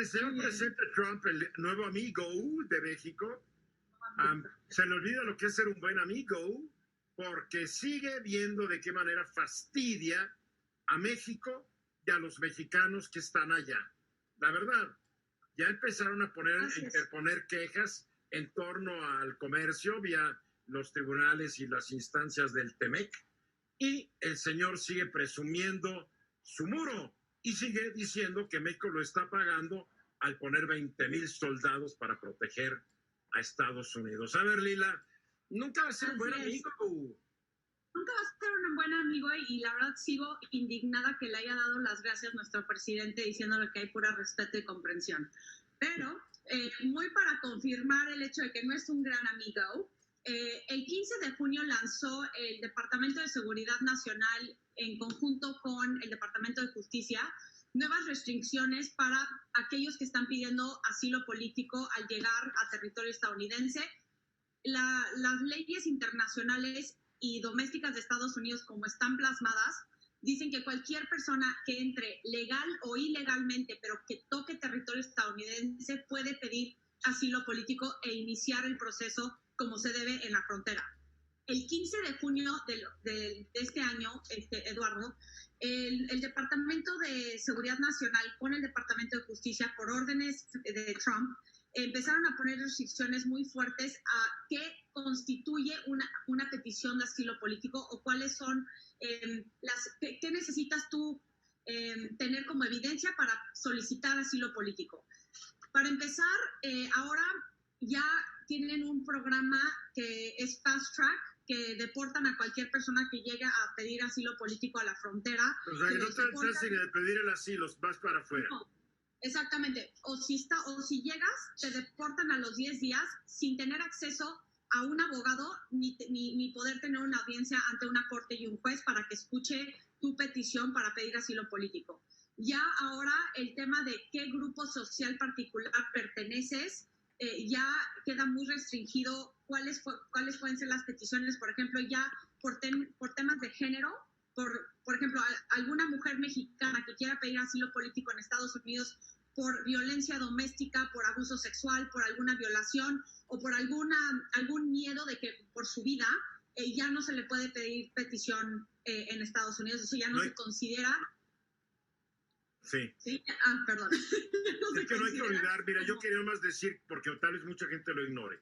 El señor presidente Trump, el nuevo amigo de México, se le olvida lo que es ser un buen amigo, porque sigue viendo de qué manera fastidia a México y a los mexicanos que están allá. La verdad, ya empezaron a interponer quejas en torno al comercio vía los tribunales y las instancias del TEMEC, y el señor sigue presumiendo su muro y sigue diciendo que México lo está pagando al poner 20,000 soldados para proteger a Estados Unidos. A ver, Lila, nunca va a ser un buen amigo. Nunca va a ser un buen amigo y la verdad sigo indignada que le haya dado las gracias a nuestro presidente diciéndole que hay pura respeto y comprensión. Pero, muy para confirmar el hecho de que no es un gran amigo, el 15 de junio lanzó el Departamento de Seguridad Nacional en conjunto con el Departamento de Justicia nuevas restricciones para aquellos que están pidiendo asilo político al llegar a territorio estadounidense. Las leyes internacionales y domésticas de Estados Unidos, como están plasmadas, dicen que cualquier persona que entre legal o ilegalmente, pero que toque territorio estadounidense, puede pedir asilo político e iniciar el proceso como se debe en la frontera. El 15 de junio de este año, Eduardo, el Departamento de Seguridad Nacional con el Departamento de Justicia, por órdenes de Trump, empezaron a poner restricciones muy fuertes a qué constituye una petición de asilo político o cuáles son qué necesitas tú tener como evidencia para solicitar asilo político. Para empezar, ahora ya tienen un programa que es Fast Track, que deportan a cualquier persona que llegue a pedir asilo político a la frontera. O sea, que no te alcanzas de pedir el asilo, vas para afuera. No, exactamente. O si llegas, te deportan a los 10 días sin tener acceso a un abogado ni poder tener una audiencia ante una corte y un juez para que escuche tu petición para pedir asilo político. Ya ahora el tema de qué grupo social particular perteneces ya queda muy restringido. ¿Cuáles pueden ser las peticiones? Por ejemplo, ya por temas de género, por ejemplo, alguna mujer mexicana que quiera pedir asilo político en Estados Unidos por violencia doméstica, por abuso sexual, por alguna violación o por algún miedo de que por su vida ya no se le puede pedir petición en Estados Unidos. Eso ya no se considera. Sí. ¿Sí? Perdón. Es que no hay que olvidar, mira, yo quería más decir, porque tal vez mucha gente lo ignore,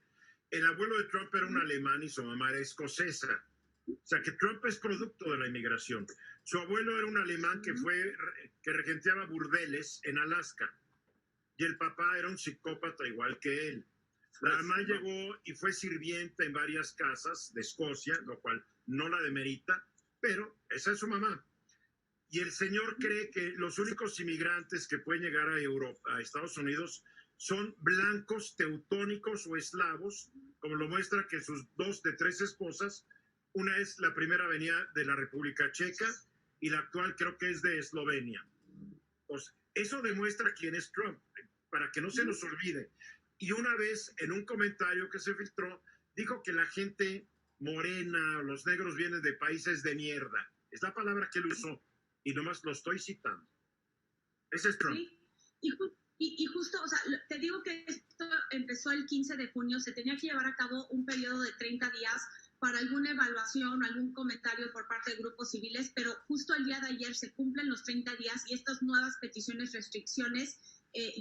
el abuelo de Trump era un alemán y su mamá era escocesa. O sea, que Trump es producto de la inmigración. Su abuelo era un alemán que regenteaba burdeles en Alaska. Y el papá era un psicópata igual que él. La mamá llegó y fue sirvienta en varias casas de Escocia, lo cual no la demerita, pero esa es su mamá. Y el señor cree que los únicos inmigrantes que pueden llegar a Europa, a Estados Unidos, son blancos, teutónicos o eslavos, como lo muestra que sus 2 de 3 esposas, una es la primera venida de la República Checa y la actual creo que es de Eslovenia. Pues eso demuestra quién es Trump, para que no se nos olvide. Y una vez en un comentario que se filtró, dijo que la gente morena o los negros vienen de países de mierda. Es la palabra que él usó y nomás lo estoy citando. Ese es Trump. Sí. Y justo, o sea, te digo que esto empezó el 15 de junio, se tenía que llevar a cabo un periodo de 30 días para alguna evaluación, algún comentario por parte de grupos civiles, pero justo el día de ayer se cumplen los 30 días y estas nuevas peticiones, restricciones,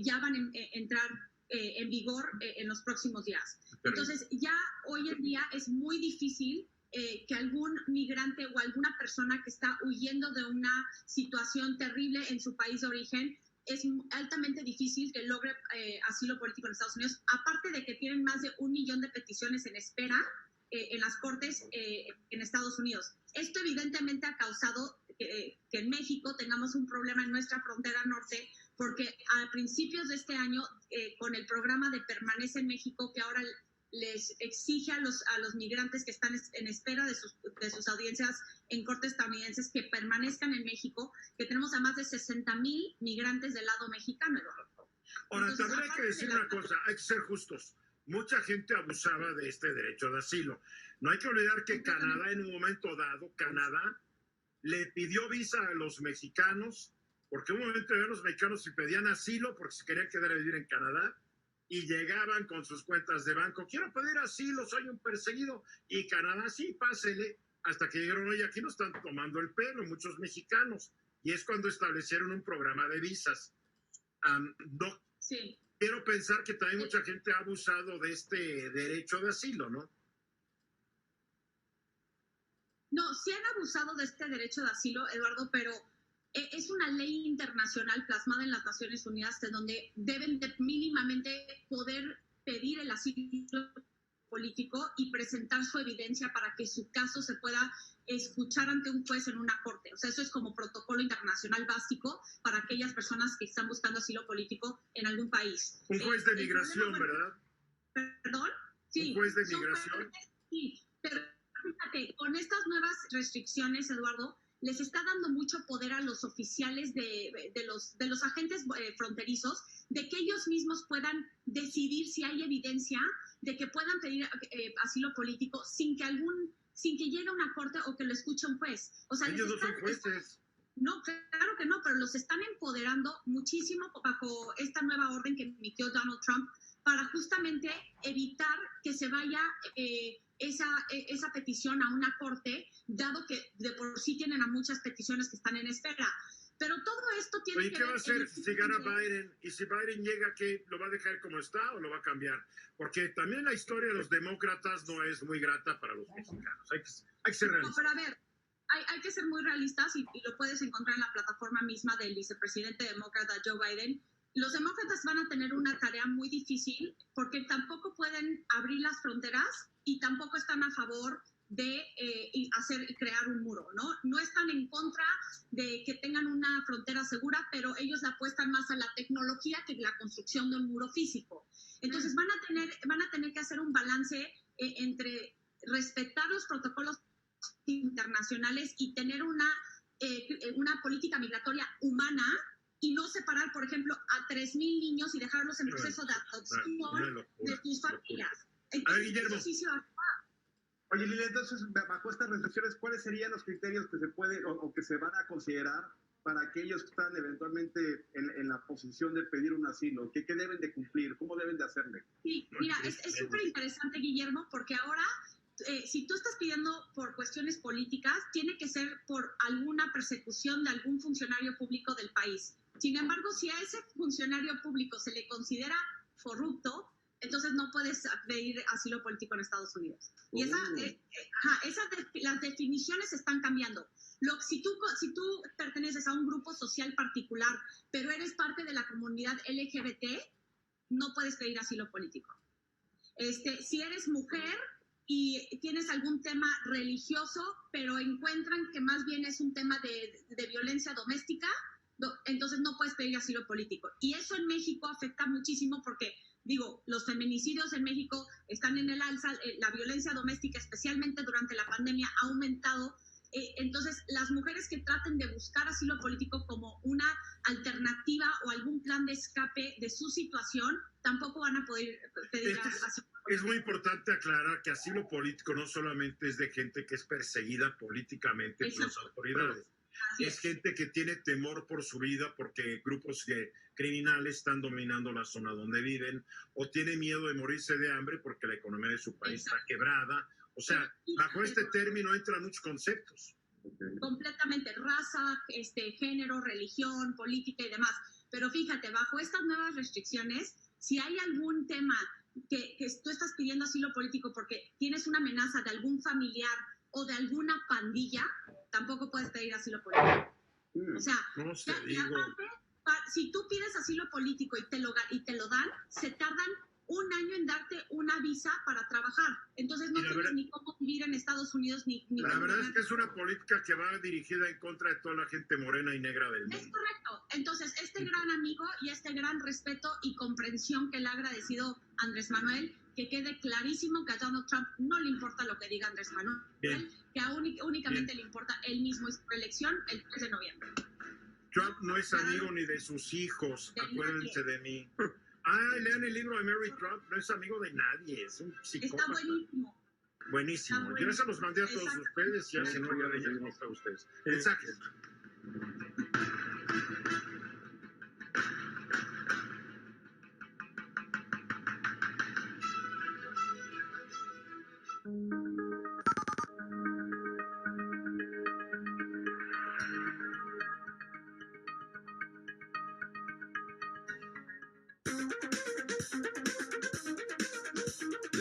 ya van a entrar en vigor en los próximos días. Entonces, ya hoy en día es muy difícil que algún migrante o alguna persona que está huyendo de una situación terrible en su país de origen, es altamente difícil que logre asilo político en Estados Unidos, aparte de que tienen más de 1 millón de peticiones en espera en las cortes en Estados Unidos. Esto evidentemente ha causado que en México tengamos un problema en nuestra frontera norte, porque a principios de este año, con el programa de Permanece en México, que ahora les exige a los migrantes que están en espera de sus audiencias en cortes estadounidenses que permanezcan en México, que tenemos a más de 60,000 migrantes del lado mexicano. Ahora, también hay que decir una cosa, hay que ser justos. Mucha gente abusaba de este derecho de asilo. No hay que olvidar que Canadá, en un momento dado, Canadá le pidió visa a los mexicanos porque un momento había los mexicanos y pedían asilo porque se querían quedar a vivir en Canadá y llegaban con sus cuentas de banco, quiero pedir asilo, soy un perseguido, y Canadá, sí, pásele, hasta que llegaron, oye, aquí nos están tomando el pelo muchos mexicanos, y es cuando establecieron un programa de visas. No Sí. quiero pensar que también mucha gente ha abusado de este derecho de asilo, ¿no? No, sí han abusado de este derecho de asilo, Eduardo, pero es una ley internacional plasmada en las Naciones Unidas de donde deben de mínimamente poder pedir el asilo político y presentar su evidencia para que su caso se pueda escuchar ante un juez en una corte. O sea, eso es como protocolo internacional básico para aquellas personas que están buscando asilo político en algún país. Un juez de migración, ¿verdad? ¿Perdón? Sí. Un juez de migración. Sí, pero fíjate, con estas nuevas restricciones, Eduardo, les está dando mucho poder a los oficiales de los agentes fronterizos de que ellos mismos puedan decidir si hay evidencia de que puedan pedir asilo político sin que llegue a una corte o que lo escuche un juez. O sea, ellos no son jueces. No, claro que no, pero los están empoderando muchísimo bajo esta nueva orden que emitió Donald Trump para justamente evitar que se vaya esa petición a una corte, dado que de por sí tienen a muchas peticiones que están en espera. Pero todo esto tiene Oye, que ¿qué ver... va a hacer si gana Biden? Y si Biden llega, ¿qué? ¿Lo va a dejar como está o lo va a cambiar? Porque también la historia de los demócratas no es muy grata para los mexicanos. Hay que ser realistas. No, pero a ver, hay que ser muy realistas y lo puedes encontrar en la plataforma misma del vicepresidente demócrata Joe Biden. Los demócratas van a tener una tarea muy difícil porque tampoco pueden abrir las fronteras y tampoco están a favor de hacer y crear un muro, ¿no? No están en contra de que tengan una frontera segura, pero ellos le apuestan más a la tecnología que la construcción de un muro físico. Entonces van a tener que hacer un balance entre respetar los protocolos internacionales y tener una política migratoria humana y no separar, por ejemplo, a 3,000 niños y dejarlos en proceso de adopción de sus familias. Entonces, Guillermo. eso sí se va. Oye, Lilia, entonces, bajo estas restricciones, ¿cuáles serían los criterios que se pueden o que se van a considerar para aquellos que están eventualmente en la posición de pedir un asilo? ¿Qué deben de cumplir? ¿Cómo deben de hacerle? Sí, mira, es súper interesante, Guillermo, porque ahora, si tú estás pidiendo por cuestiones políticas, tiene que ser por alguna persecución de algún funcionario público del país. Sin embargo, si a ese funcionario público se le considera corrupto, entonces no puedes pedir asilo político en Estados Unidos. Y las definiciones están cambiando. Si tú perteneces a un grupo social particular, pero eres parte de la comunidad LGBT, no puedes pedir asilo político. Si eres mujer y tienes algún tema religioso, pero encuentran que más bien es un tema de violencia doméstica, entonces no puedes pedir asilo político. Y eso en México afecta muchísimo porque, digo, los feminicidios en México están en el alza, la violencia doméstica, especialmente durante la pandemia, ha aumentado. Entonces, las mujeres que traten de buscar asilo político como una alternativa o algún plan de escape de su situación, tampoco van a poder pedir asilo político. Es muy importante aclarar que asilo político no solamente es de gente que es perseguida políticamente por las autoridades. Es gente que tiene temor por su vida porque grupos criminales están dominando la zona donde viven, o tiene miedo de morirse de hambre porque la economía de su país está quebrada. O sea, bajo este término entran muchos conceptos. Completamente, raza, género, religión, política y demás. Pero fíjate, bajo estas nuevas restricciones, si hay algún tema que tú estás pidiendo asilo político porque tienes una amenaza de algún familiar o de alguna pandilla, tampoco puedes pedir asilo político. O sea, no sé, aparte, si tú pides asilo político y te lo dan, se tardan un año en darte una visa para trabajar. Entonces no tienes ni cómo vivir en Estados Unidos ni la verdad es que es una política que va dirigida en contra de toda la gente morena y negra del mundo. Es correcto. Entonces, este gran amigo y este gran respeto y comprensión que le ha agradecido Andrés Manuel, que quede clarísimo que a Donald Trump no le importa lo que diga Andrés Manuel, que únicamente le importa él mismo y su reelección el 3 de noviembre. Trump no es amigo ni de sus hijos, acuérdense de mí. Lean el libro de Mary Trump, no es amigo de nadie, es un psicópata. Está buenísimo. Buenísimo. Yo se los mandé a todos ustedes, ya si no, ya les a ustedes. Mensajes.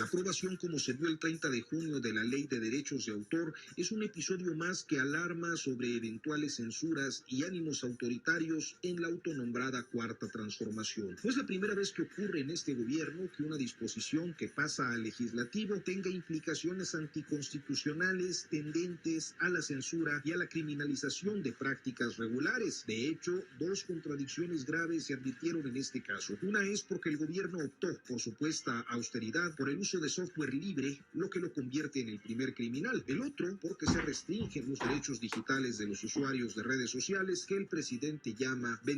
aprobación, como se dio el 30 de junio de la Ley de Derechos de Autor, es un episodio más que alarma sobre eventuales censuras y ánimos autoritarios en la autonombrada Cuarta Transformación. No es la primera vez que ocurre en este gobierno que una disposición que pasa al legislativo tenga implicaciones anticonstitucionales tendentes a la censura y a la criminalización de prácticas regulares. De hecho, dos contradicciones graves se advirtieron en este caso. Una es porque el gobierno optó por supuesta austeridad por el uso de software libre, lo que lo convierte en el primer criminal. El otro porque se restringen los derechos digitales de los usuarios de redes sociales, que el presidente llama